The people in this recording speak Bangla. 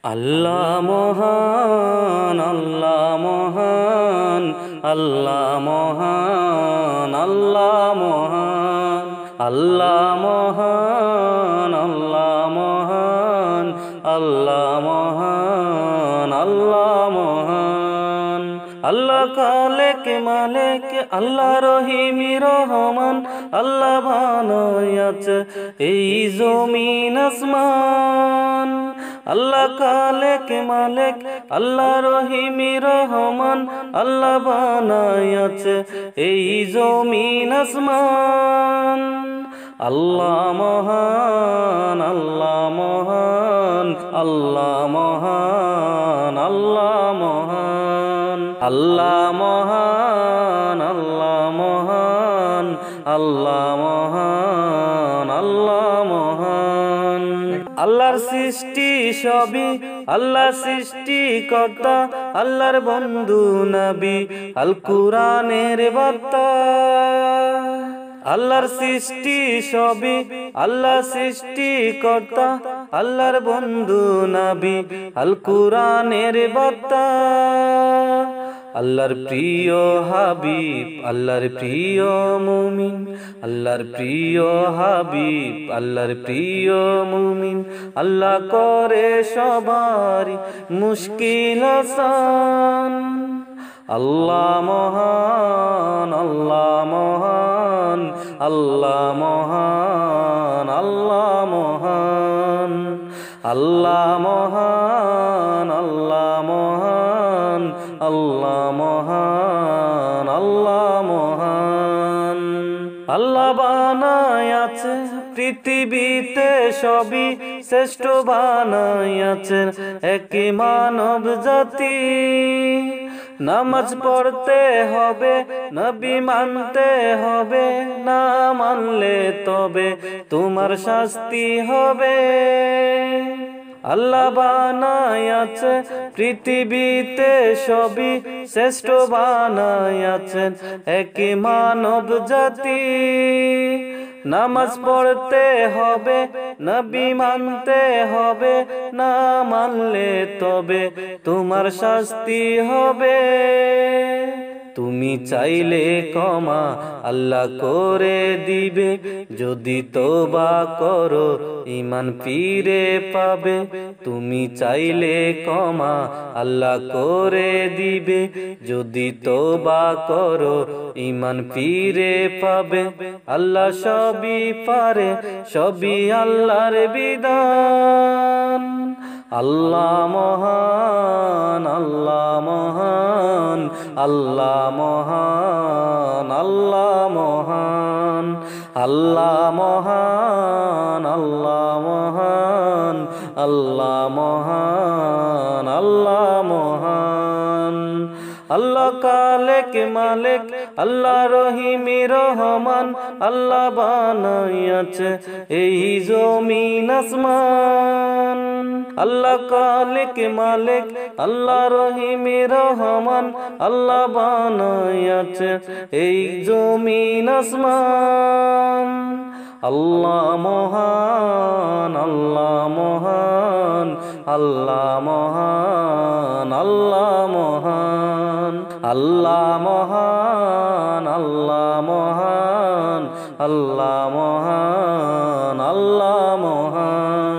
আল্লাহ মহান, আল্লাহ মহান, আল্লাহ মহান, আল্লাহ মহান, আল্লাহ মহান, আল্লাহ মহান, আল্লাহ মহান, আল্লাহ মহান। আল্লাহ খালেক মালেক, আল্লাহ রহিম রহমান, আল্লাহ বানায়াছে এই জমিন আসমান। আল্লাহ খালেক মালেক, আল্লাহ রহিম রহমান, আল্লাহ বানায়াছে এই জমিন আসমান। আল্লাহ মহান, আল্লাহ মহান, আল্লাহ মহান, আল্লাহ মহান, আল্লাহ মহান, আল্লাহ মহান, আল্লাহ মহান, আল্লাহ মহান। আল্লাহর সৃষ্টি সবই, আল্লাহ সৃষ্টিকর্তা, আল্লাহর বন্ধু নবী, আল কুরআনের বার্তা। আল্লাহর সৃষ্টি সবই, আল্লাহ সৃষ্টিকর্তা, আল্লাহর বন্ধু নবী, আল কুরআনের বার্তা। আল্লাহর প্রিয় হাবিব, আল্লাহর প্রিয় মুমিন, আল্লাহর প্রিয় হাবিব, আল্লাহর প্রিয় মুমিন। আল্লাহ করে সবারই মুশকিল আসান। আল্লাহ মহান, আল্লাহ মহান, আল্লাহ মহান, আল্লাহ মহান, আল্লাহ মহান, আল্লাহ মহান, আল্লাহ মহান, আল্লাহ মহান। আল্লাহ বানায়াছে পৃথিবীতে সবই, শ্রেষ্ঠ বানায়াছেন এক মানব জাতি। নামাজ পড়তে হবে, নবী মানতে হবে, না মানলে তবে তোমার শাস্তি হবে। আল্লাহ বানায়াছে পৃথিবীতে সবই, শ্রেষ্ঠ বানায়াছেন এক মানব জাতি। নামাজ পড়তে হবে, নবী মানতে হবে, না মানলে তবে তোমার শাস্তি হবে। তুমি চাইলে ক্ষমা আল্লাহ করে দিবে, যদি তওবা করো ঈমান ফিরে পাবে। তুমি চাইলে ক্ষমা আল্লাহ করে দিবে, যদি তওবা করো ঈমান ফিরে পাবে। আল্লাহ সবই পারে, সবই আল্লাহর বিধান। আল্লাহ মহান, আল্লাহ মহান, আল্লাহ মহান, আল্লাহ মহান, আল্লাহ মহান, আল্লাহ মহান, আল্লাহ মহান, আল্লাহ মহান। আল্লাহ খালেক মালেক, আল্লাহ রহিম রহমান, আল্লাহ বানায়াছে এই জমিন আসমান। আল্লাহ খালেক মালেক, আল্লাহ রহিম রহমান, আল্লাহ বানায়াছে এই জমিন আসমান। আল্লাহ মহান, আল্লাহ মহান, আল্লাহ মহান, আল্লাহ মহান, আল্লাহ মহান, আল্লাহ মহান, আল্লাহ মহান, আল্লাহ মহান।